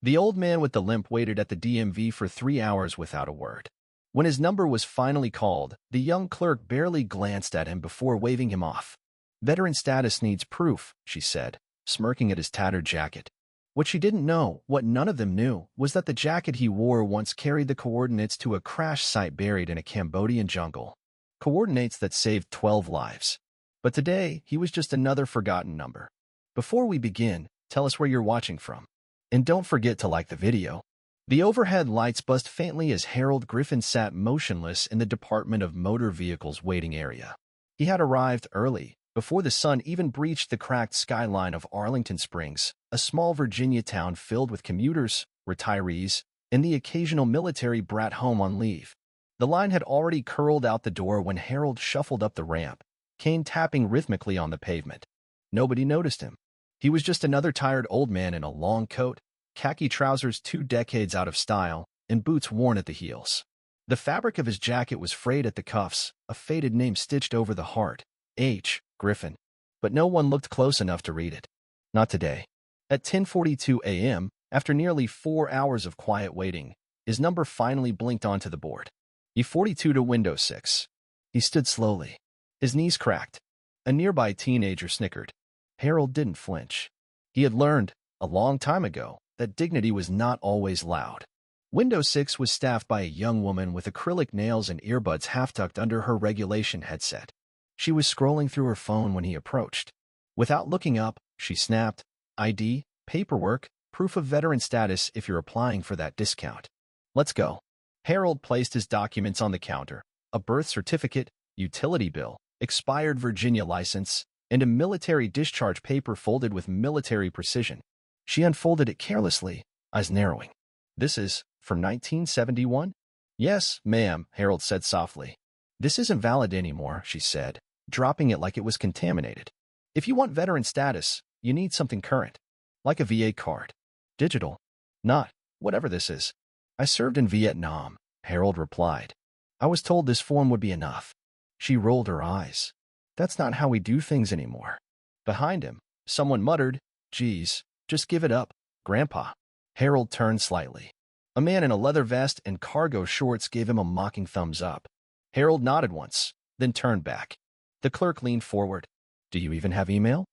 The old man with the limp waited at the DMV for 3 hours without a word. When his number was finally called, the young clerk barely glanced at him before waving him off. "Veteran status needs proof," she said, smirking at his tattered jacket. What she didn't know, what none of them knew, was that the jacket he wore once carried the coordinates to a crash site buried in a Cambodian jungle. Coordinates that saved 12 lives. But today, he was just another forgotten number. Before we begin, tell us where you're watching from. And don't forget to like the video. The overhead lights buzzed faintly as Harold Griffin sat motionless in the Department of Motor Vehicles waiting area. He had arrived early, before the sun even breached the cracked skyline of Arlington Springs, a small Virginia town filled with commuters, retirees, and the occasional military brat home on leave. The line had already curled out the door when Harold shuffled up the ramp, cane tapping rhythmically on the pavement. Nobody noticed him. He was just another tired old man in a long coat, khaki trousers 2 decades out of style, and boots worn at the heels. The fabric of his jacket was frayed at the cuffs, a faded name stitched over the heart, H. Griffin. But no one looked close enough to read it. Not today. At 10:42 a.m., after nearly 4 hours of quiet waiting, his number finally blinked onto the board. E42 to window 6. He stood slowly. His knees cracked. A nearby teenager snickered. Harold didn't flinch. He had learned, a long time ago, that dignity was not always loud. Window 6 was staffed by a young woman with acrylic nails and earbuds half-tucked under her regulation headset. She was scrolling through her phone when he approached. Without looking up, she snapped, "ID, paperwork, proof of veteran status if you're applying for that discount. Let's go." Harold placed his documents on the counter, a birth certificate, utility bill, expired Virginia license, and a military discharge paper folded with military precision. She unfolded it carelessly, eyes narrowing. "This is from 1971? "Yes, ma'am," Harold said softly. "This isn't valid anymore," she said, dropping it like it was contaminated. "If you want veteran status, you need something current, like a VA card. Digital. Not, whatever this is." "I served in Vietnam," Harold replied. "I was told this form would be enough." She rolled her eyes. "That's not how we do things anymore." Behind him, someone muttered, "Geez, just give it up, Grandpa." Harold turned slightly. A man in a leather vest and cargo shorts gave him a mocking thumbs up. Harold nodded once, then turned back. The clerk leaned forward. "Do you even have email?"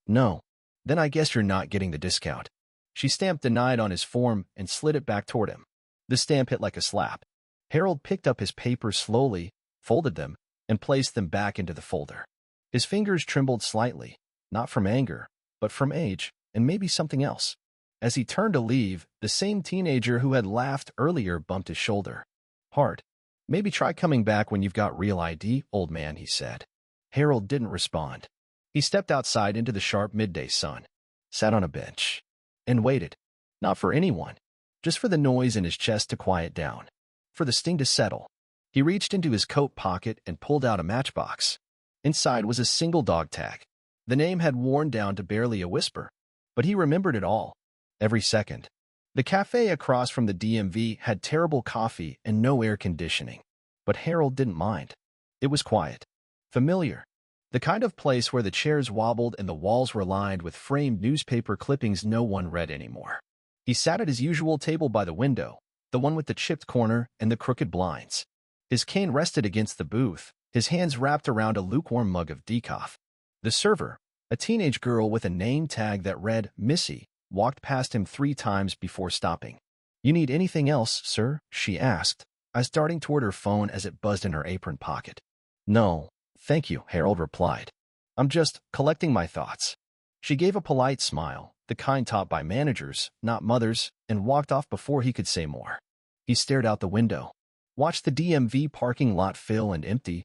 No. "Then I guess you're not getting the discount." She stamped denied on his form and slid it back toward him. The stamp hit like a slap. Harold picked up his papers slowly, folded them, and placed them back into the folder. His fingers trembled slightly, not from anger, but from age, and maybe something else. As he turned to leave, the same teenager who had laughed earlier bumped his shoulder. "Hard. Maybe try coming back when you've got real ID, old man," he said. Harold didn't respond. He stepped outside into the sharp midday sun, sat on a bench, and waited. Not for anyone, just for the noise in his chest to quiet down, for the sting to settle. He reached into his coat pocket and pulled out a matchbox. Inside was a single dog tag. The name had worn down to barely a whisper, but he remembered it all, every second. The cafe across from the DMV had terrible coffee and no air conditioning, but Harold didn't mind. It was quiet, familiar, the kind of place where the chairs wobbled and the walls were lined with framed newspaper clippings no one read anymore. He sat at his usual table by the window, the one with the chipped corner and the crooked blinds. His cane rested against the booth, his hands wrapped around a lukewarm mug of decaf. The server, a teenage girl with a name tag that read Missy, walked past him 3 times before stopping. "You need anything else, sir?" she asked, eyes darting toward her phone as it buzzed in her apron pocket. "No, thank you," Harold replied. "I'm just collecting my thoughts." She gave a polite smile, the kind taught by managers, not mothers, and walked off before he could say more. He stared out the window, watched the DMV parking lot fill and empty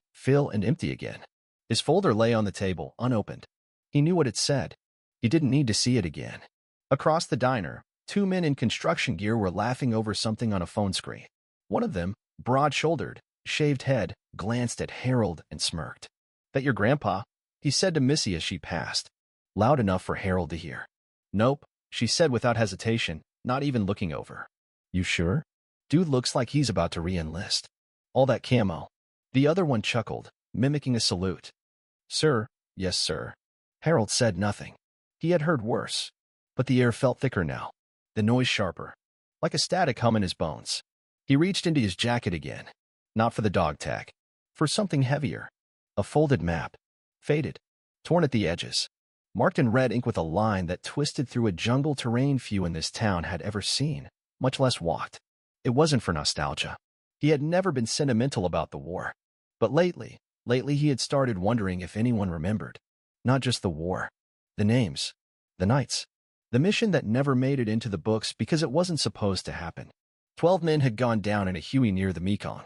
again. His folder lay on the table, unopened. He knew what it said. He didn't need to see it again. Across the diner, 2 men in construction gear were laughing over something on a phone screen. One of them, broad-shouldered, shaved head, glanced at Harold and smirked. "That your grandpa?" he said to Missy as she passed, loud enough for Harold to hear. "Nope," she said without hesitation, not even looking over. "You sure? Dude looks like he's about to re-enlist. All that camo." The other one chuckled, mimicking a salute. "Sir, yes, sir." Harold said nothing. He had heard worse, but the air felt thicker now. the noise sharper, like a static hum in his bones. He reached into his jacket again, not for the dog tag, for something heavier. A folded map, faded, torn at the edges, marked in red ink with a line that twisted through a jungle terrain few in this town had ever seen, much less walked. It wasn't for nostalgia. He had never been sentimental about the war. But lately he had started wondering if anyone remembered. Not just the war. The names. The nights. The mission that never made it into the books because it wasn't supposed to happen. 12 men had gone down in a Huey near the Mekong.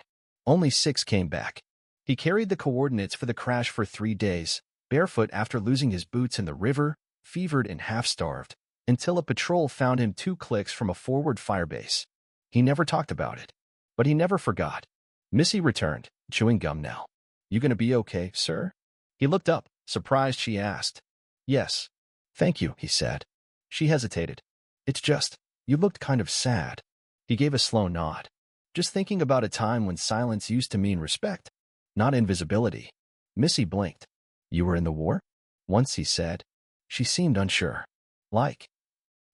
Only 6 came back. He carried the coordinates for the crash for 3 days, barefoot after losing his boots in the river, fevered and half-starved, until a patrol found him 2 clicks from a forward firebase. He never talked about it. But he never forgot. Missy returned, chewing gum now. "You gonna be okay, sir?" He looked up, surprised she asked. "Yes. Thank you," he said. She hesitated. "It's just, you looked kind of sad." He gave a slow nod. "Just thinking about a time when silence used to mean respect, not invisibility." Missy blinked. "You were in the war?" "Once," he said. She seemed unsure. "Like?"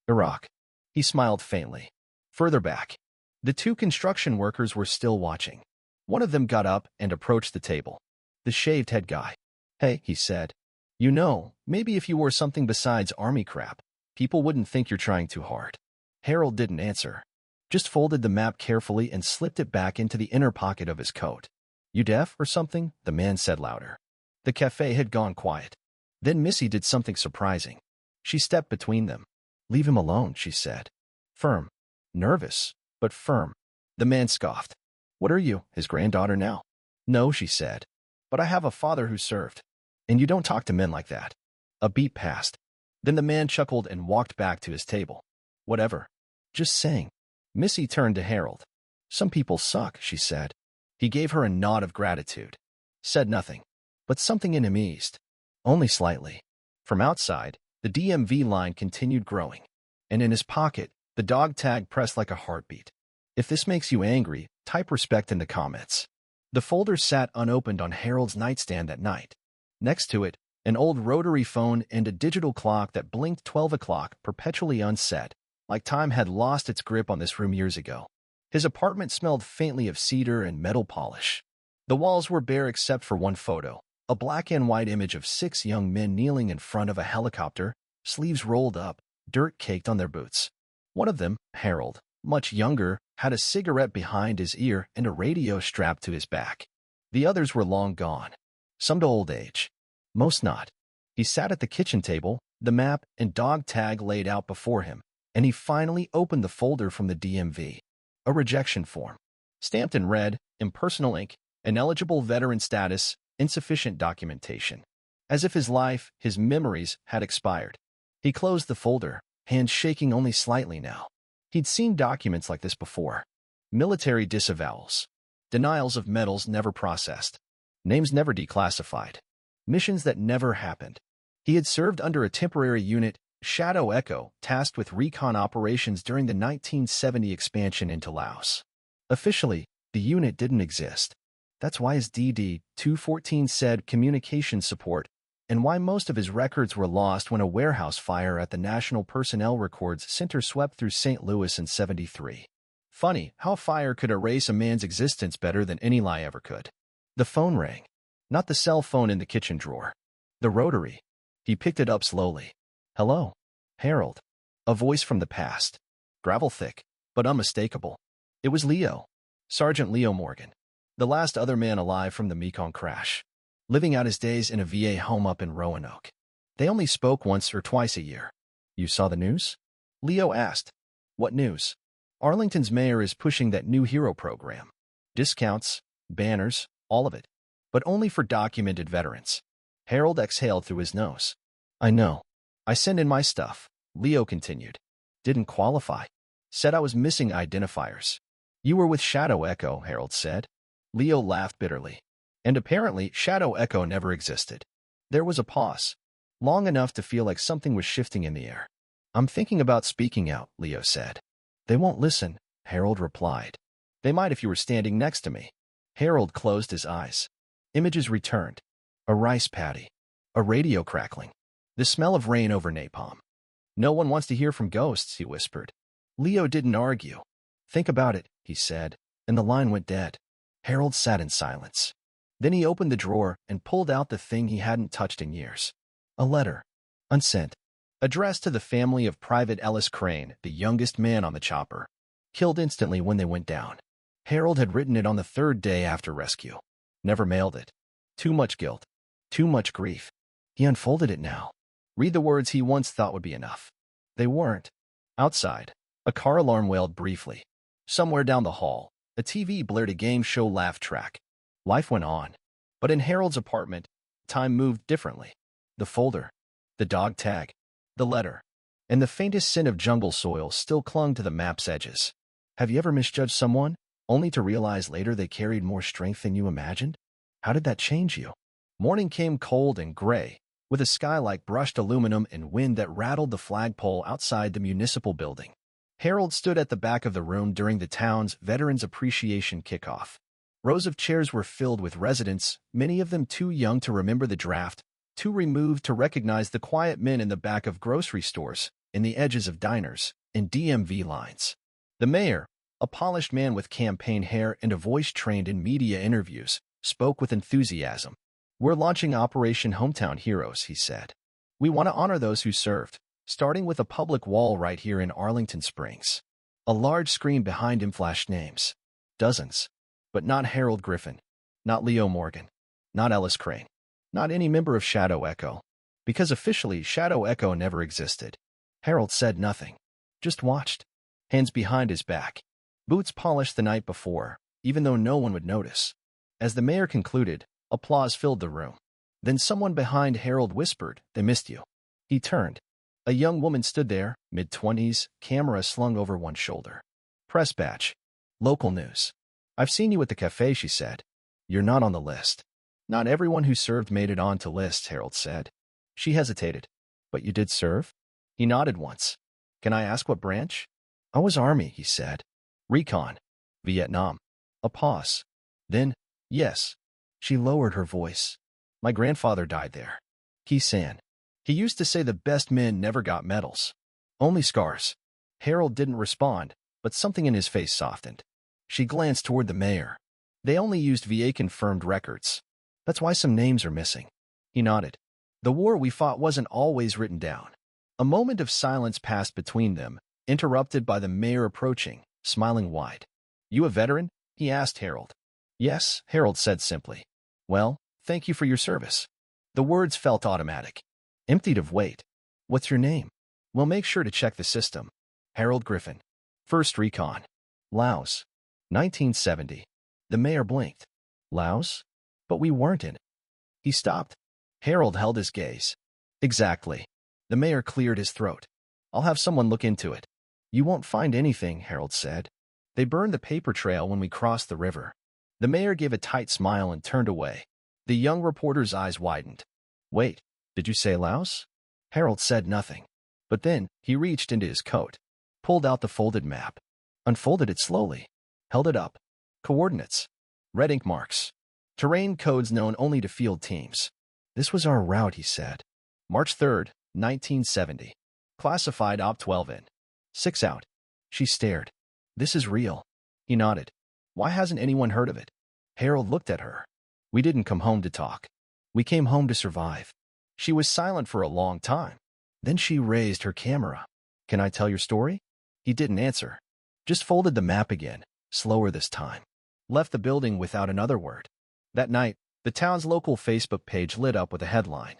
"Iraq." He smiled faintly. Further back. The 2 construction workers were still watching. One of them got up and approached the table. The shaved head guy. "Hey," he said. "You know, maybe if you wore something besides army crap, people wouldn't think you're trying too hard." Harold didn't answer. Just folded the map carefully and slipped it back into the inner pocket of his coat. "You deaf or something?" the man said louder. The cafe had gone quiet. Then Missy did something surprising. She stepped between them. "Leave him alone," she said. Firm. Nervous, but firm. The man scoffed. "What are you, his granddaughter now?" "No," she said. "But I have a father who served. And you don't talk to men like that." A beat passed. Then the man chuckled and walked back to his table. "Whatever. Just saying." Missy turned to Harold. "Some people suck," she said. He gave her a nod of gratitude. Said nothing. But something in him eased. Only slightly. From outside, the DMV line continued growing. And in his pocket, the dog tag pressed like a heartbeat. If this makes you angry, type respect in the comments. The folder sat unopened on Harold's nightstand that night. Next to it, an old rotary phone and a digital clock that blinked 12 o'clock, perpetually unset, like time had lost its grip on this room years ago. His apartment smelled faintly of cedar and metal polish. The walls were bare except for one photo, a black and white image of 6 young men kneeling in front of a helicopter, sleeves rolled up, dirt caked on their boots. One of them, Harold, much younger, had a cigarette behind his ear and a radio strapped to his back. The others were long gone. Some to old age. Most not. He sat at the kitchen table, the map and dog tag laid out before him, and he finally opened the folder from the DMV. A rejection form. Stamped in red, impersonal ink, ineligible veteran status, insufficient documentation. As if his life, his memories, had expired. He closed the folder, hands shaking only slightly now. He'd seen documents like this before. Military disavowals. Denials of medals never processed. Names never declassified. Missions that never happened. He had served under a temporary unit, Shadow Echo, tasked with recon operations during the 1970 expansion into Laos. Officially, the unit didn't exist. That's why his DD-214 said communication support, and why most of his records were lost when a warehouse fire at the National Personnel Records Center swept through St. Louis in '73. Funny how fire could erase a man's existence better than any lie ever could. The phone rang. Not the cell phone in the kitchen drawer. The rotary. He picked it up slowly. "Hello, Harold." A voice from the past. Gravel thick, but unmistakable. It was Leo. Sergeant Leo Morgan. The last other man alive from the Mekong crash. Living out his days in a VA home up in Roanoke. They only spoke once or twice a year. "You saw the news?" Leo asked. "What news?" "Arlington's mayor is pushing that new hero program. Discounts, banners, all of it. But only for documented veterans." Harold exhaled through his nose. "I know. I sent in my stuff," Leo continued. "Didn't qualify. Said I was missing identifiers." "You were with Shadow Echo," Harold said. Leo laughed bitterly. And apparently, Shadow Echo never existed. There was a pause. Long enough to feel like something was shifting in the air. "I'm thinking about speaking out," Leo said. "They won't listen," Harold replied. "They might if you were standing next to me." Harold closed his eyes. Images returned. A rice paddy. A radio crackling. The smell of rain over napalm. "No one wants to hear from ghosts," he whispered. Leo didn't argue. "Think about it," he said, and the line went dead. Harold sat in silence. Then he opened the drawer and pulled out the thing he hadn't touched in years. A letter. Unsent. Addressed to the family of Private Ellis Crane, the youngest man on the chopper. Killed instantly when they went down. Harold had written it on the third day after rescue. Never mailed it. Too much guilt. Too much grief. He unfolded it now. Read the words he once thought would be enough. They weren't. Outside, a car alarm wailed briefly. Somewhere down the hall, a TV blared a game show laugh track. Life went on. But in Harold's apartment, time moved differently. The folder, the dog tag, the letter, and the faintest scent of jungle soil still clung to the map's edges. Have you ever misjudged someone, only to realize later they carried more strength than you imagined? How did that change you? Morning came cold and gray, with a sky like brushed aluminum and wind that rattled the flagpole outside the municipal building. Harold stood at the back of the room during the town's Veterans Appreciation kickoff. Rows of chairs were filled with residents, many of them too young to remember the draft, too removed to recognize the quiet men in the back of grocery stores, in the edges of diners, and DMV lines. The mayor, a polished man with campaign hair and a voice trained in media interviews, spoke with enthusiasm. "We're launching Operation Hometown Heroes," he said. "We want to honor those who served, starting with a public wall right here in Arlington Springs." A large screen behind him flashed names. Dozens. But not Harold Griffin. Not Leo Morgan. Not Ellis Crane. Not any member of Shadow Echo. Because officially, Shadow Echo never existed. Harold said nothing. Just watched. Hands behind his back. Boots polished the night before, even though no one would notice. As the mayor concluded, applause filled the room. Then someone behind Harold whispered, "They missed you." He turned. A young woman stood there, mid-20s, camera slung over one shoulder. "Press badge. Local news. I've seen you at the cafe," she said. "You're not on the list." "Not everyone who served made it onto lists," Harold said. She hesitated. "But you did serve?" He nodded once. "Can I ask what branch?" "I was Army," he said. "Recon. Vietnam." A pause. Then, "Yes." She lowered her voice. "My grandfather died there." He sang. "He used to say the best men never got medals. Only scars." Harold didn't respond, but something in his face softened. She glanced toward the mayor. "They only used VA-confirmed records. That's why some names are missing." He nodded. "The war we fought wasn't always written down." A moment of silence passed between them, interrupted by the mayor approaching, smiling wide. "You a veteran?" he asked Harold. "Yes," Harold said simply. "Well, thank you for your service." The words felt automatic, emptied of weight. "What's your name?" "We'll make sure to check the system." "Harold Griffin. First Recon. Laos. 1970. The mayor blinked. "Laos? But we weren't in it." He stopped. Harold held his gaze. "Exactly." The mayor cleared his throat. "I'll have someone look into it." "You won't find anything," Harold said. "They burned the paper trail when we crossed the river." The mayor gave a tight smile and turned away. The young reporter's eyes widened. "Wait, did you say Laos?" Harold said nothing. But then he reached into his coat, pulled out the folded map, unfolded it slowly, held it up. Coordinates. Red ink marks. Terrain codes known only to field teams. "This was our route," he said. "March 3rd, 1970. Classified Op 12 in. 6 out." She stared. "This is real." He nodded. "Why hasn't anyone heard of it?" Harold looked at her. "We didn't come home to talk. We came home to survive." She was silent for a long time. Then she raised her camera. "Can I tell your story?" He didn't answer. Just folded the map again, slower this time. Left the building without another word. That night, the town's local Facebook page lit up with a headline.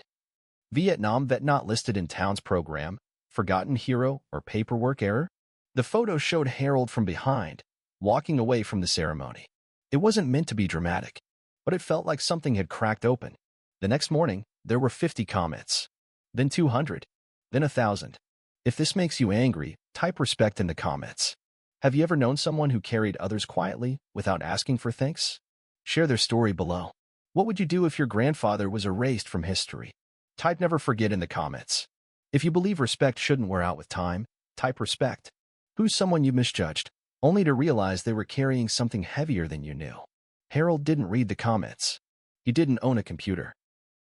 "Vietnam vet not listed in town's program, forgotten hero or paperwork error?" The photo showed Harold from behind, walking away from the ceremony. It wasn't meant to be dramatic, but it felt like something had cracked open. The next morning, there were 50 comments. Then 200. Then 1,000. If this makes you angry, type respect in the comments. Have you ever known someone who carried others quietly, without asking for thanks? Share their story below. What would you do if your grandfather was erased from history? Type never forget in the comments. If you believe respect shouldn't wear out with time, type respect. Who's someone you misjudged, only to realize they were carrying something heavier than you knew? Harold didn't read the comments. He didn't own a computer.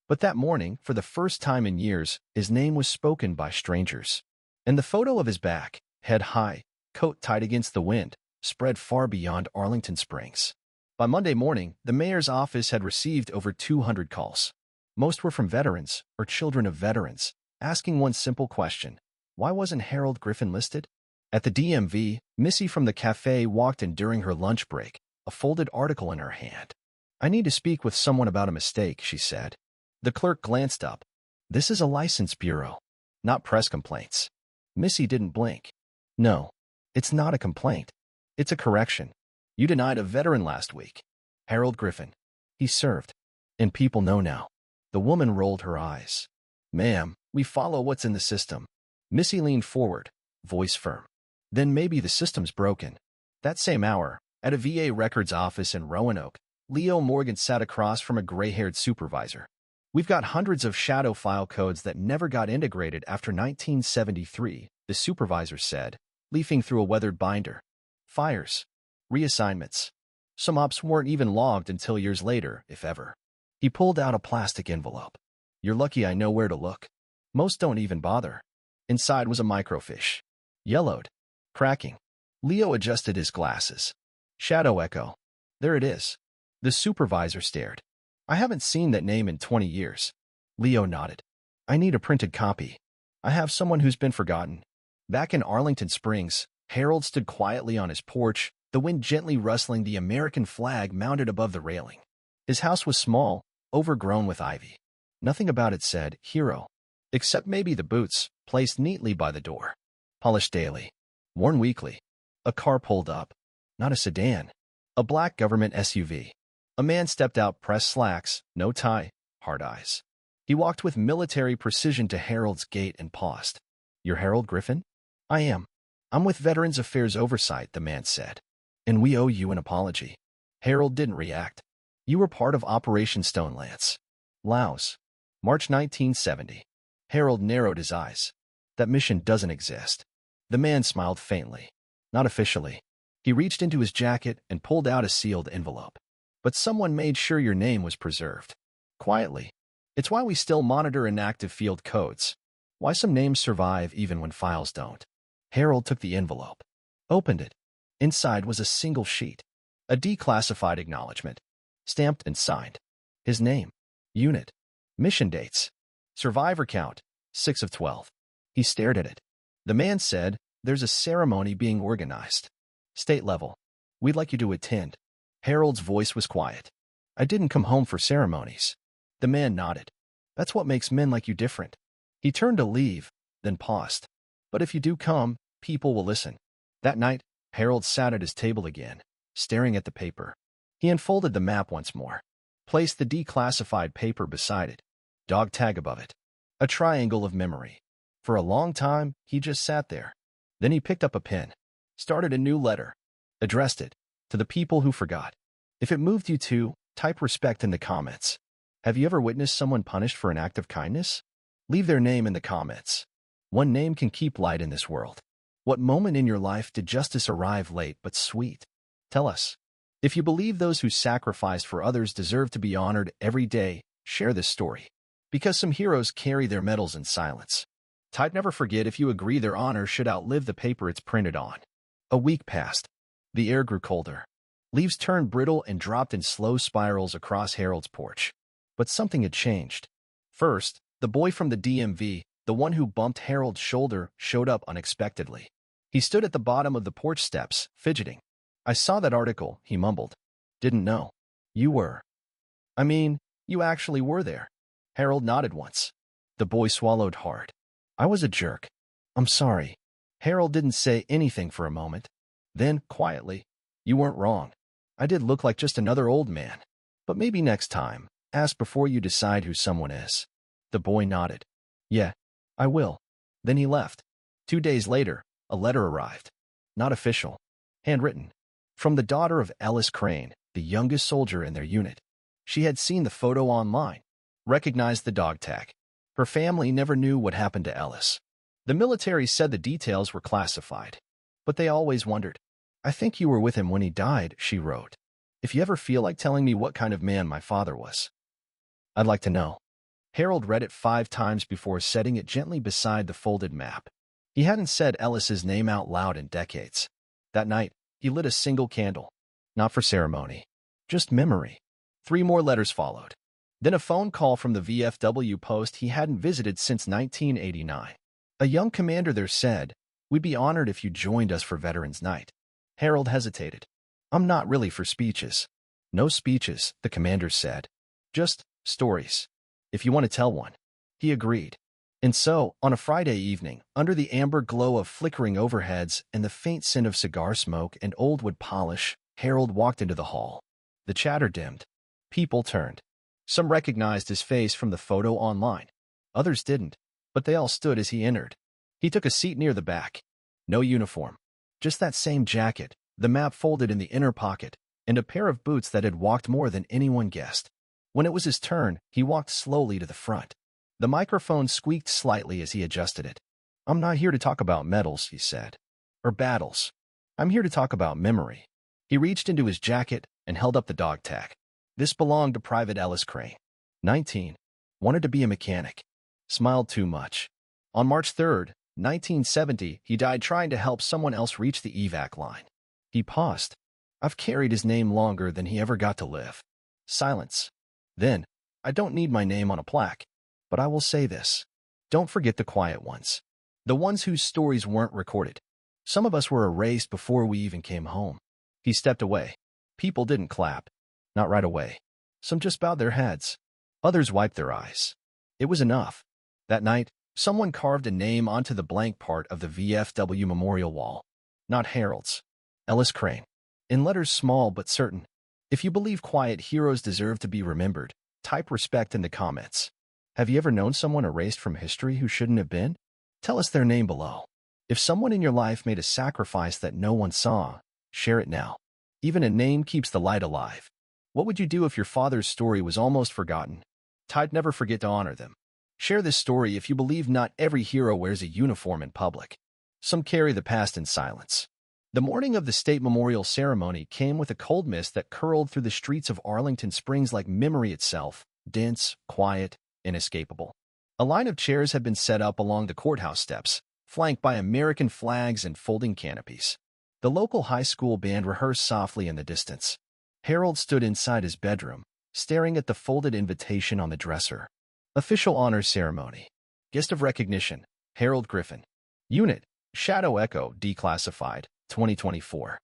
But that morning, for the first time in years, his name was spoken by strangers. And the photo of his back, head high, coat tight against the wind, spread far beyond Arlington Springs. By Monday morning, the mayor's office had received over 200 calls. Most were from veterans or children of veterans, asking one simple question: why wasn't Harold Griffin listed? At the DMV, Missy from the cafe walked in during her lunch break, a folded article in her hand. "I need to speak with someone about a mistake," she said. The clerk glanced up. "This is a license bureau, not press complaints." Missy didn't blink. "No, it's not a complaint. It's a correction. You denied a veteran last week. Harold Griffin. He served. And people know now." The woman rolled her eyes. "Ma'am, we follow what's in the system." Missy leaned forward, voice firm. "Then maybe the system's broken." That same hour, at a VA records office in Roanoke, Leo Morgan sat across from a gray-haired supervisor. "We've got hundreds of shadow file codes that never got integrated after 1973, the supervisor said, leafing through a weathered binder. "Fires. Reassignments. Some ops weren't even logged until years later, if ever." He pulled out a plastic envelope. "You're lucky I know where to look. Most don't even bother." Inside was a microfiche. Yellowed. Cracking. Leo adjusted his glasses. "Shadow Echo. There it is." The supervisor stared. "I haven't seen that name in 20 years. Leo nodded. "I need a printed copy. I have someone who's been forgotten." Back in Arlington Springs, Harold stood quietly on his porch, the wind gently rustling the American flag mounted above the railing. His house was small, overgrown with ivy. Nothing about it said hero, except maybe the boots, placed neatly by the door. Polished daily. Worn weekly. A car pulled up. Not a sedan. A black government SUV. A man stepped out, pressed slacks, no tie, hard eyes. He walked with military precision to Harold's gate and paused. "You're Harold Griffin?" "I am. I'm with Veterans Affairs Oversight," the man said. "And we owe you an apology." Harold didn't react. "You were part of Operation Stone Lance. Laos. March 1970. Harold narrowed his eyes. "That mission doesn't exist." The man smiled faintly. "Not officially." He reached into his jacket and pulled out a sealed envelope. "But someone made sure your name was preserved. Quietly. It's why we still monitor inactive field codes. Why some names survive even when files don't." Harold took the envelope. Opened it. Inside was a single sheet. A declassified acknowledgement. Stamped and signed. His name. Unit. Mission dates. Survivor count. 6 of 12. He stared at it. The man said, "There's a ceremony being organized. State level. We'd like you to attend." Harold's voice was quiet. "I didn't come home for ceremonies." The man nodded. "That's what makes men like you different." He turned to leave, then paused. "But if you do come, people will listen." That night, Harold sat at his table again, staring at the paper. He unfolded the map once more, placed the declassified paper beside it, dog tag above it. A triangle of memory. For a long time, he just sat there. Then he picked up a pen, started a new letter, addressed it to the people who forgot. If it moved you to, type respect in the comments. Have you ever witnessed someone punished for an act of kindness? Leave their name in the comments. One name can keep light in this world. What moment in your life did justice arrive late but sweet? Tell us. If you believe those who sacrificed for others deserve to be honored every day, share this story. Because some heroes carry their medals in silence. Type never forget if you agree their honor should outlive the paper it's printed on. A week passed. The air grew colder. Leaves turned brittle and dropped in slow spirals across Harold's porch. But something had changed. First, the boy from the DMV, the one who bumped Harold's shoulder, showed up unexpectedly. He stood at the bottom of the porch steps, fidgeting. "I saw that article," he mumbled. "Didn't know. You were. I mean, you actually were there." Harold nodded once. The boy swallowed hard. "I was a jerk. I'm sorry." Harold didn't say anything for a moment. Then, quietly, "You weren't wrong. I did look like just another old man. But maybe next time, ask before you decide who someone is." The boy nodded. "Yeah, I will." Then he left. 2 days later, a letter arrived. Not official. Handwritten. From the daughter of Ellis Crane, the youngest soldier in their unit. She had seen the photo online, recognized the dog tag. Her family never knew what happened to Ellis. The military said the details were classified, but they always wondered. "I think you were with him when he died," she wrote. "If you ever feel like telling me what kind of man my father was, I'd like to know." Harold read it 5 times before setting it gently beside the folded map. He hadn't said Ellis's name out loud in decades. That night, he lit a single candle. Not for ceremony. Just memory. 3 more letters followed. Then a phone call from the VFW post he hadn't visited since 1989. A young commander there said, "We'd be honored if you joined us for Veterans Night." Harold hesitated. "I'm not really for speeches." "No speeches," the commander said. "Just stories. If you want to tell one." He agreed. And so, on a Friday evening, under the amber glow of flickering overheads and the faint scent of cigar smoke and old wood polish, Harold walked into the hall. The chatter dimmed. People turned. Some recognized his face from the photo online. Others didn't, but they all stood as he entered. He took a seat near the back. No uniform. Just that same jacket, the map folded in the inner pocket, and a pair of boots that had walked more than anyone guessed. When it was his turn, he walked slowly to the front. The microphone squeaked slightly as he adjusted it. "I'm not here to talk about medals," he said. "Or battles. I'm here to talk about memory." He reached into his jacket and held up the dog tag. This belonged to Private Ellis Crane. 19. Wanted to be a mechanic. Smiled too much. On March 3rd, 1970, he died trying to help someone else reach the evac line. He paused. I've carried his name longer than he ever got to live. Silence. Then, I don't need my name on a plaque. But I will say this. Don't forget the quiet ones. The ones whose stories weren't recorded. Some of us were erased before we even came home. He stepped away. People didn't clap. Not right away. Some just bowed their heads. Others wiped their eyes. It was enough. That night, someone carved a name onto the blank part of the VFW memorial wall. Not Harold's. Ellis Crane. In letters small but certain. If you believe quiet heroes deserve to be remembered, type respect in the comments. Have you ever known someone erased from history who shouldn't have been? Tell us their name below. If someone in your life made a sacrifice that no one saw, share it now. Even a name keeps the light alive. What would you do if your father's story was almost forgotten? Type never forget to honor them. Share this story if you believe not every hero wears a uniform in public. Some carry the past in silence. The morning of the state memorial ceremony came with a cold mist that curled through the streets of Arlington Springs like memory itself, dense, quiet, inescapable. A line of chairs had been set up along the courthouse steps, flanked by American flags and folding canopies. The local high school band rehearsed softly in the distance. Harold stood inside his bedroom, staring at the folded invitation on the dresser. Official honors ceremony. Guest of recognition, Harold Griffin. Unit, Shadow Echo, declassified, 2024.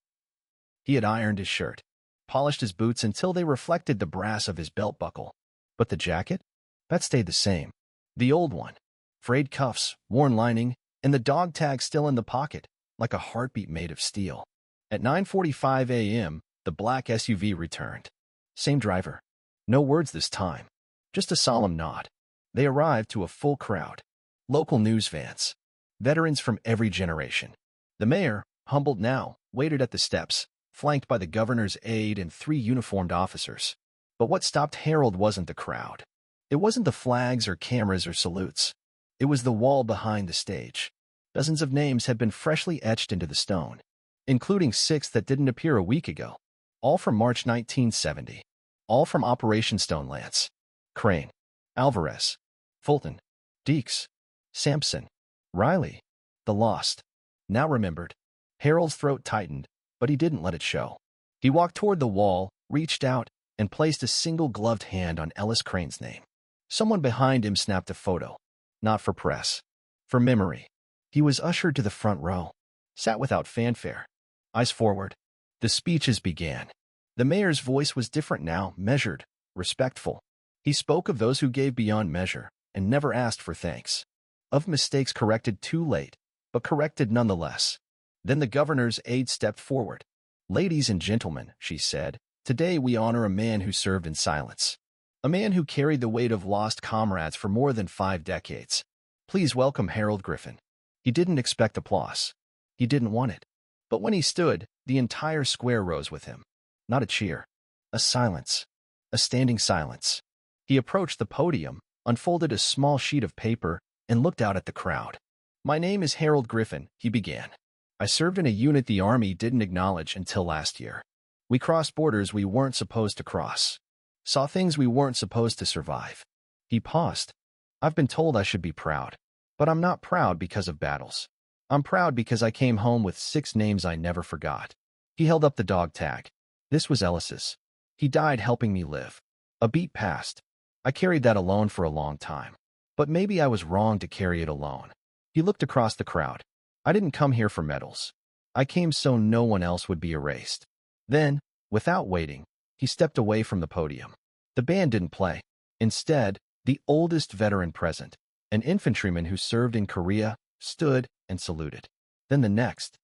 He had ironed his shirt, polished his boots until they reflected the brass of his belt buckle. But the jacket? That stayed the same. The old one. Frayed cuffs, worn lining, and the dog tag still in the pocket, like a heartbeat made of steel. At 9:45 a.m., the black SUV returned. Same driver. No words this time. Just a solemn nod. They arrived to a full crowd. Local news vans. Veterans from every generation. The mayor, humbled now, waited at the steps, flanked by the governor's aide and 3 uniformed officers. But what stopped Harold wasn't the crowd. It wasn't the flags or cameras or salutes. It was the wall behind the stage. Dozens of names had been freshly etched into the stone, including 6 that didn't appear a week ago. All from March 1970. All from Operation Stone Lance. Crane. Alvarez. Fulton. Deeks. Sampson. Riley. The lost. Now remembered. Harold's throat tightened, but he didn't let it show. He walked toward the wall, reached out, and placed a single gloved hand on Ellis Crane's name. Someone behind him snapped a photo. Not for press. For memory. He was ushered to the front row. Sat without fanfare. Eyes forward. The speeches began. The mayor's voice was different now, measured, respectful. He spoke of those who gave beyond measure and never asked for thanks. Of mistakes corrected too late, but corrected nonetheless. Then the governor's aide stepped forward. "Ladies and gentlemen," she said, "today we honor a man who served in silence. A man who carried the weight of lost comrades for more than 5 decades. Please welcome Harold Griffin." He didn't expect applause. He didn't want it. But when he stood, the entire square rose with him. Not a cheer. A silence. A standing silence. He approached the podium, unfolded a small sheet of paper, and looked out at the crowd. "My name is Harold Griffin," he began. "I served in a unit the Army didn't acknowledge until last year. We crossed borders we weren't supposed to cross. Saw things we weren't supposed to survive." He paused. "I've been told I should be proud. But I'm not proud because of battles. I'm proud because I came home with 6 names I never forgot. He held up the dog tag. This was Ellis's. He died helping me live. A beat passed. I carried that alone for a long time. But maybe I was wrong to carry it alone. He looked across the crowd. I didn't come here for medals. I came so no one else would be erased. Then, without waiting, he stepped away from the podium. The band didn't play. Instead, the oldest veteran present, an infantryman who served in Korea, stood and saluted. Then the next,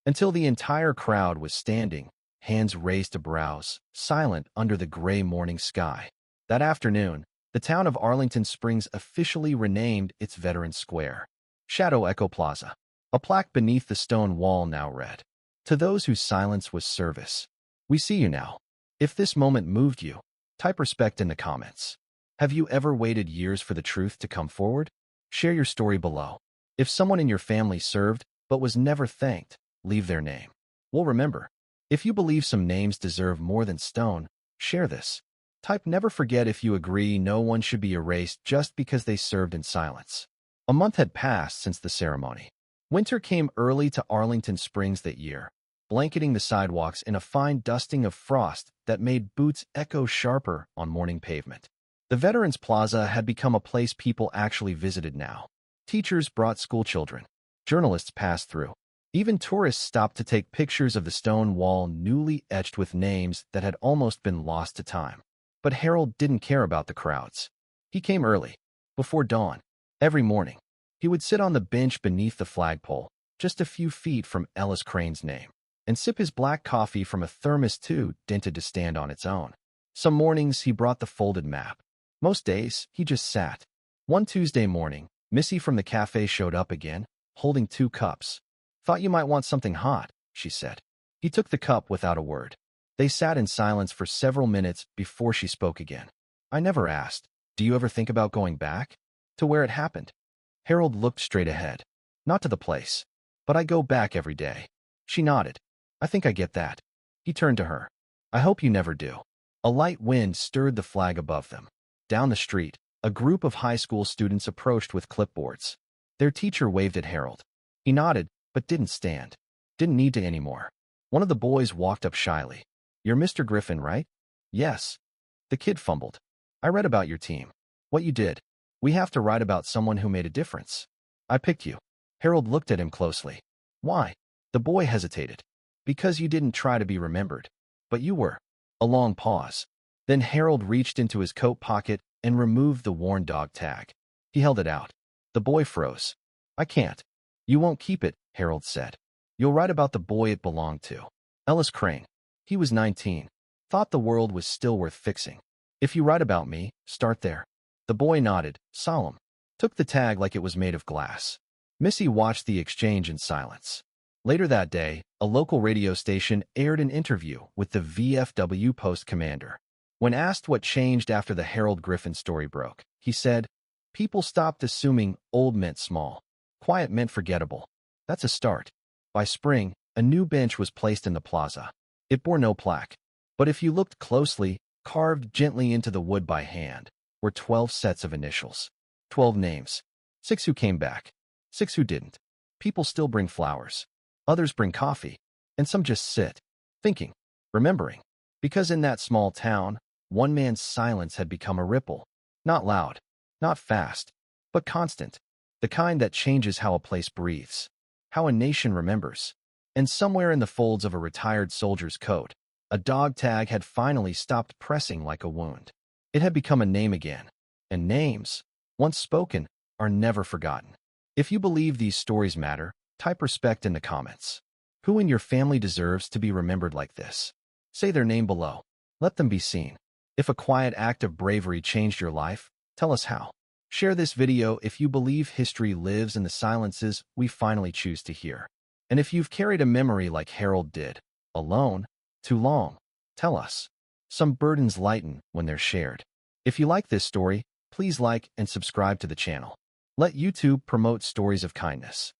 until the entire crowd was standing, hands raised to brows, silent under the gray morning sky. That afternoon, the town of Arlington Springs officially renamed its Veterans Square. Shadow Echo Plaza. A plaque beneath the stone wall now read, "To those whose silence was service, we see you now." If this moment moved you, type respect in the comments. Have you ever waited years for the truth to come forward? Share your story below. If someone in your family served but was never thanked, leave their name. We'll remember. If you believe some names deserve more than stone, share this. Type never forget if you agree no one should be erased just because they served in silence. A month had passed since the ceremony. Winter came early to Arlington Springs that year, blanketing the sidewalks in a fine dusting of frost that made boots echo sharper on morning pavement. The Veterans Plaza had become a place people actually visited now. Teachers brought schoolchildren. Journalists passed through. Even tourists stopped to take pictures of the stone wall newly etched with names that had almost been lost to time. But Harold didn't care about the crowds. He came early, before dawn. Every morning, he would sit on the bench beneath the flagpole, just a few feet from Ellis Crane's name, and sip his black coffee from a thermos too dented to stand on its own. Some mornings he brought the folded map. Most days, he just sat. One Tuesday morning, Missy from the cafe showed up again, holding 2 cups. "Thought you might want something hot," she said. He took the cup without a word. They sat in silence for several minutes before she spoke again. "I never asked, do you ever think about going back? To where it happened?" Harold looked straight ahead. "Not to the place. But I go back every day." She nodded. "I think I get that." He turned to her. "I hope you never do." A light wind stirred the flag above them. Down the street, a group of high school students approached with clipboards. Their teacher waved at Harold. He nodded, but didn't stand. Didn't need to anymore. One of the boys walked up shyly. "You're Mr. Griffin, right?" "Yes." The kid fumbled. "I read about your team. What you did. We have to write about someone who made a difference. I picked you." Harold looked at him closely. "Why?" The boy hesitated. "Because you didn't try to be remembered. But you were." A long pause. Then Harold reached into his coat pocket and removed the worn dog tag. He held it out. The boy froze. "I can't." "You won't keep it," Harold said. "You'll write about the boy it belonged to. Ellis Crane. He was 19. Thought the world was still worth fixing. If you write about me, start there." The boy nodded, solemn. Took the tag like it was made of glass. Missy watched the exchange in silence. Later that day, a local radio station aired an interview with the VFW post commander. When asked what changed after the Harold Griffin story broke, he said, "People stopped assuming old meant small. Quiet meant forgettable. That's a start." By spring, a new bench was placed in the plaza. It bore no plaque. But if you looked closely, carved gently into the wood by hand, were 12 sets of initials. 12 names. 6 who came back. 6 who didn't. People still bring flowers. Others bring coffee. And some just sit, thinking, remembering. Because in that small town, one man's silence had become a ripple. Not loud, not fast, but constant. The kind that changes how a place breathes, how a nation remembers. And somewhere in the folds of a retired soldier's coat, a dog tag had finally stopped pressing like a wound. It had become a name again. And names, once spoken, are never forgotten. If you believe these stories matter, type respect in the comments. Who in your family deserves to be remembered like this? Say their name below. Let them be seen. If a quiet act of bravery changed your life, tell us how. Share this video if you believe history lives in the silences we finally choose to hear. And if you've carried a memory like Harold did, alone, too long, tell us. Some burdens lighten when they're shared. If you like this story, please like and subscribe to the channel. Let YouTube promote stories of kindness.